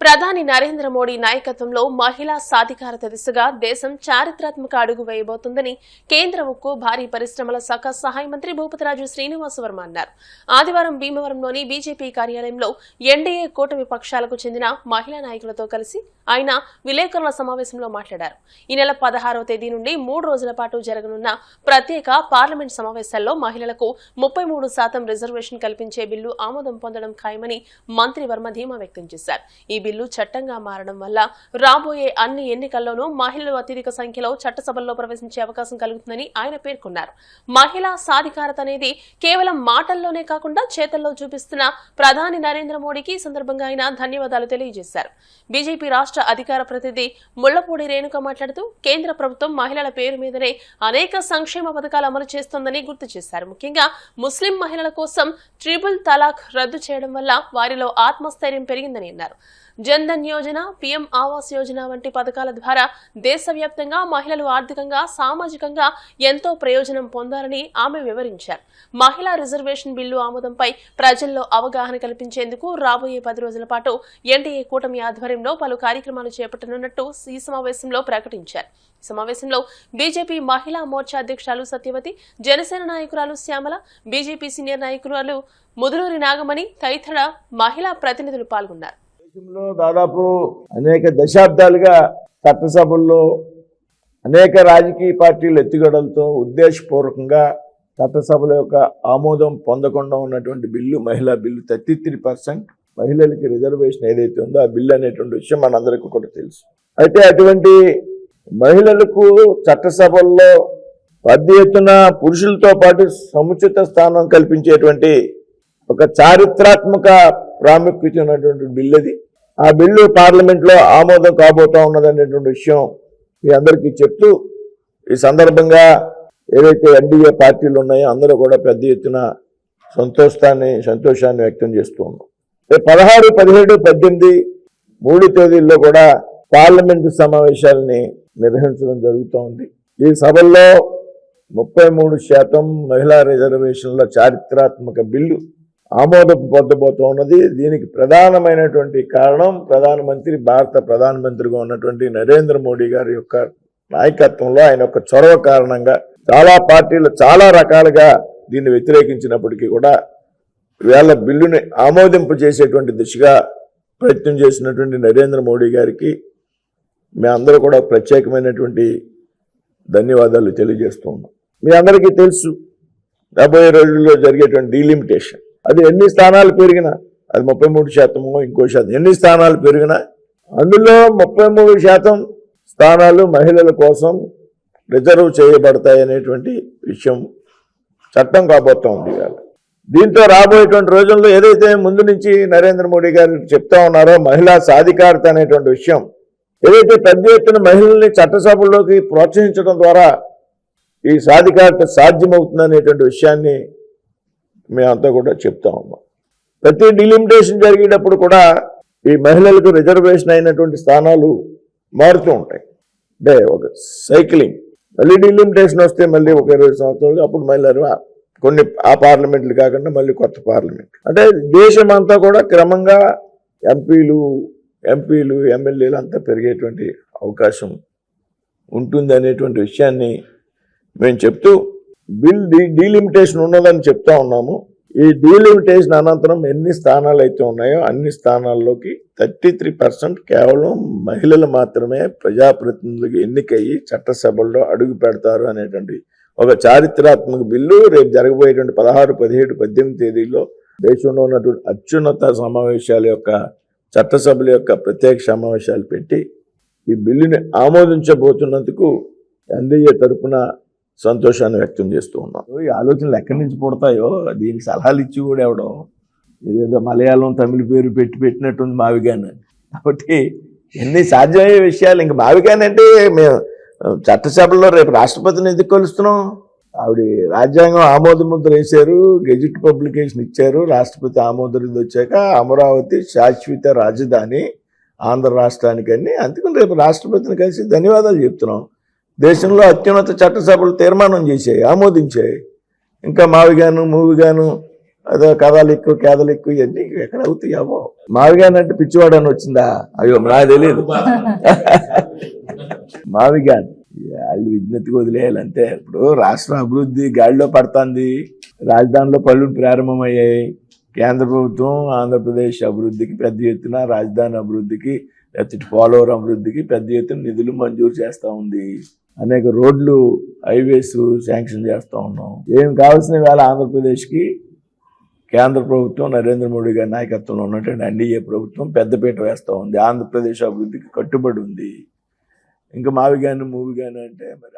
ప్రధాని నరేంద్ర మోడీ నాయకత్వంలో మహిళా సాధికారత దిశగా దేశం చారిత్రాత్మక అడుగు వేయబోతుందని కేంద్ర ఉక్కు భారీ పరిశ్రమల శాఖ సహాయ మంత్రి భూపతిరాజు శ్రీనివాసవర్మ అన్నారు. ఆదివారం భీమవరంలోని బీజేపీ కార్యాలయంలో ఎన్డీఏ కూటమి పక్షాలకు చెందిన మహిళా నాయకులతో కలిసి ఆయన విలేకరుల సమావేశంలో మాట్లాడారు. ఈ నెల 16వ తేదీ నుండి 3 రోజుల పాటు జరగనున్న ప్రత్యేక పార్లమెంట్ సమావేశాల్లో మహిళలకు 33% రిజర్వేషన్ కల్పించే బిల్లు ఆమోదం పొందడం ఖాయమని మంత్రి వర్మ ధీమా వ్యక్తం చేశారు. ఈ బిల్లు చట్టంగా మారడం వల్ల రాబోయే అన్ని ఎన్నికల్లోనూ మహిళలు అత్యధిక సంఖ్యలో చట్టసభల్లో ప్రవేశించే అవకాశం కలుగుతుందని ఆయన పేర్కొన్నారు. మహిళా సాధికారత అనేది కేవలం మాటల్లోనే కాకుండా చేతల్లో చూపిస్తున్న ప్రధాని నరేంద్ర మోడీకి ఈ సందర్భంగా ఆయన ధన్యవాదాలు తెలియజేశారు. బీజేపీ రాష్ట్ర అధికార ప్రతినిధి ముళ్లపూడి రేణుక మాట్లాడుతూ కేంద్ర ప్రభుత్వం మహిళల పేరు మీదనే అనేక సంక్షేమ పథకాలు అమలు చేస్తోందని గుర్తు చేశారు. ముఖ్యంగా ముస్లిం మహిళల కోసం ట్రిపుల్ తలాక్ రద్దు చేయడం వల్ల వారిలో ఆత్మస్థైర్యం పెరిగిందని అన్నారు. జన్ధన్ యోజన, పీఎం ఆవాస్ యోజన వంటి పథకాల ద్వారా దేశవ్యాప్తంగా మహిళలు ఆర్థికంగా, సామాజికంగా ఎంతో ప్రయోజనం పొందారని ఆమె వివరించారు. మహిళా రిజర్వేషన్ బిల్లు ఆమోదంపై ప్రజల్లో అవగాహన కల్పించేందుకు రాబోయే 10 రోజుల పాటు ఎన్డీఏ కూటమి ఆధ్వర్యంలో పలు కార్యక్రమాలు చేపట్టనున్నట్టు ఈ సమావేశంలో ప్రకటించారు. సమావేశంలో బీజేపీ మహిళా మోర్చా అధ్యక్షురాలు సత్యవతి, జనసేన నాయకురాలు శ్యామల, బీజేపీ సీనియర్ నాయకురాలు ముదులూరి నాగమణి తదితర మహిళా ప్రతినిధులు పాల్గొన్నారు. దేశంలో దాదాపు అనేక దశాబ్దాలుగా చట్టసభల్లో అనేక రాజకీయ పార్టీలు ఎత్తుగడలతో ఉద్దేశపూర్వకంగా చట్టసభల యొక్క ఆమోదం పొందకుండా ఉన్నటువంటి బిల్లు మహిళా బిల్లు 33% మహిళలకి రిజర్వేషన్ ఏదైతే ఉందో ఆ బిల్లు అనేటువంటి విషయం మనందరికీ కూడా తెలుసు. అయితే అటువంటి మహిళలకు చట్టసభల్లో పెద్ద ఎత్తున పురుషులతో పాటు సముచిత స్థానం కల్పించేటువంటి ఒక చారిత్రాత్మక ప్రాముఖ్యత ఉన్నటువంటి బిల్లు అది. ఆ బిల్లు పార్లమెంట్లో ఆమోదం కాబోతా ఉన్నదనేటువంటి విషయం మీ అందరికీ చెప్తూ ఈ సందర్భంగా ఏదైతే ఎన్డీఏ పార్టీలు ఉన్నాయో అందరూ కూడా పెద్ద ఎత్తున సంతోషాన్ని వ్యక్తం చేస్తూ ఉన్నాం. 16, 17, 18 3 తేదీల్లో కూడా పార్లమెంటు సమావేశాలని నిర్వహించడం జరుగుతూ ఉంది. ఈ సభల్లో 33% మహిళా రిజర్వేషన్ల చారిత్రాత్మక బిల్లు ఆమోదం పొందబోతూ ఉన్నది. దీనికి ప్రధానమైనటువంటి కారణం భారత ప్రధానమంత్రిగా ఉన్నటువంటి నరేంద్ర మోడీ గారి యొక్క నాయకత్వంలో ఆయన యొక్క చొరవ కారణంగా చాలా పార్టీలు చాలా రకాలుగా దీన్ని వ్యతిరేకించినప్పటికీ కూడా ఇవాళ బిల్లుని ఆమోదింపు చేసేటువంటి దిశగా ప్రయత్నం చేసినటువంటి నరేంద్ర మోడీ గారికి మీ అందరూ కూడా ప్రత్యేకమైనటువంటి ధన్యవాదాలు తెలియజేస్తూ ఉన్నాం. మీ అందరికీ తెలుసు రాబోయే రోజుల్లో జరిగేటువంటి డీలిమిటేషన్, అది ఎన్ని స్థానాలు పెరిగినా, అది 33% ఇంకో శాతం, ఎన్ని స్థానాలు పెరిగినా అందులో 33% స్థానాలు మహిళల కోసం రిజర్వ్ చేయబడతాయి అనేటువంటి విషయం చట్టం కాబోతా ఉంది. దీంతో రాబోయేటువంటి రోజుల్లో ఏదైతే ముందు నుంచి నరేంద్ర మోడీ గారు చెప్తా ఉన్నారో మహిళా సాధికారత అనేటువంటి విషయం, ఏదైతే పెద్ద ఎత్తున మహిళల్ని చట్టసభల్లోకి ప్రోత్సహించడం ద్వారా ఈ సాధికారత సాధ్యమవుతుందనేటువంటి విషయాన్ని మేమంతా కూడా చెప్తా ఉన్నాం. ప్రతి డిలిమిటేషన్ జరిగేటప్పుడు కూడా ఈ మహిళలకు రిజర్వేషన్ అయినటువంటి స్థానాలు మారుతూ ఉంటాయి. అంటే ఒక సైక్లింగ్, మళ్ళీ డిలిమిటేషన్ వస్తే మళ్ళీ ఒక 20 సంవత్సరాలు అప్పుడు మహిళలు కొన్ని ఆ పార్లమెంట్లు కాకుండా మళ్ళీ కొత్త పార్లమెంట్, అంటే దేశం అంతా కూడా క్రమంగా ఎంపీలు ఎమ్మెల్యేలు అంతా పెరిగేటువంటి అవకాశం ఉంటుంది అనేటువంటి విషయాన్ని మేము చెప్తూ బిల్ డీలిమిటేషన్ ఉన్నదని చెప్తా ఉన్నాము. ఈ డీలిమిటేషన్ అనంతరం ఎన్ని స్థానాలు అయితే ఉన్నాయో అన్ని స్థానాల్లోకి 33% కేవలం మహిళలు మాత్రమే ప్రజాప్రతినిధులకు ఎన్నికయ్యి చట్టసభల్లో అడుగు పెడతారు అనేటువంటి ఒక చారిత్రాత్మక బిల్లు రేపు జరగబోయేటువంటి 16, 17, 18 తేదీల్లో దేశంలో ఉన్నటువంటి అత్యున్నత సమావేశాల యొక్క చట్టసభల యొక్క ప్రత్యేక సమావేశాలు పెట్టి ఈ బిల్లుని ఆమోదించబోతున్నందుకు ఎన్డీఏ తరఫున సంతోషాన్ని వ్యక్తం చేస్తూ ఉన్నాం. ఈ ఆలోచనలు ఎక్కడి నుంచి పుడతాయో దీనికి సలహాలు ఇచ్చి కూడా ఎవడో ఇదేదో మలయాళం తమిళ పేరు పెట్టినట్టుంది మావిగాని. కాబట్టి ఎన్ని సాధ్యమయ్యే విషయాలు, ఇంకా మావిగాని అంటే మేము చట్టసభలో రేపు రాష్ట్రపతిని ఎందుకు కలుస్తున్నాం? ఆవిడ రాజ్యాంగం ఆమోద ముద్ర వేశారు, గెజిట్ పబ్లికేషన్ ఇచ్చారు, రాష్ట్రపతి ఆమోదం వచ్చాక అమరావతి శాశ్వత రాజధాని ఆంధ్ర రాష్ట్రానికని. అందుకని రేపు రాష్ట్రపతిని కలిసి ధన్యవాదాలు చెప్తున్నాం. దేశంలో అత్యున్నత చట్టసభలు తీర్మానం చేశాయి, ఆమోదించాయి. ఇంకా మావిగాను మూవిగాను అదో కథలిక్కు కేదలిక్కు ఇవన్నీ ఎక్కడ అవుతాయావో. మావిగాన్ అంటే పిచ్చివాడు అని వచ్చిందా? అయ్యో నాకు తెలియదు. మావిగాన్ వాళ్ళు విజ్ఞతకు వదిలేయాలంటే. ఇప్పుడు రాష్ట్ర అభివృద్ధి గాడిలో పడుతుంది, రాజధానిలో పనులు ప్రారంభమయ్యాయి. కేంద్ర ప్రభుత్వం ఆంధ్రప్రదేశ్ అభివృద్ధికి పెద్ద ఎత్తున, రాజధాని అభివృద్ధికి, లేకపోతే పోలవరం అభివృద్ధికి పెద్ద ఎత్తున నిధులు మంజూరు చేస్తూ ఉంది. అనేక రోడ్లు, హైవేస్ శాంక్షన్ చేస్తూ ఉన్నాం. ఏం కావాల్సిన వేళ ఆంధ్రప్రదేశ్కి కేంద్ర ప్రభుత్వం నరేంద్ర మోడీ గారి నాయకత్వంలో ఉన్నటువంటి ఎన్డీఏ ప్రభుత్వం పెద్దపీట వేస్తూ ఉంది. ఆంధ్రప్రదేశ్ అభివృద్ధికి కట్టుబడి ఉంది. ఇంకా మావిగాని మూవిగాని అంటే మరి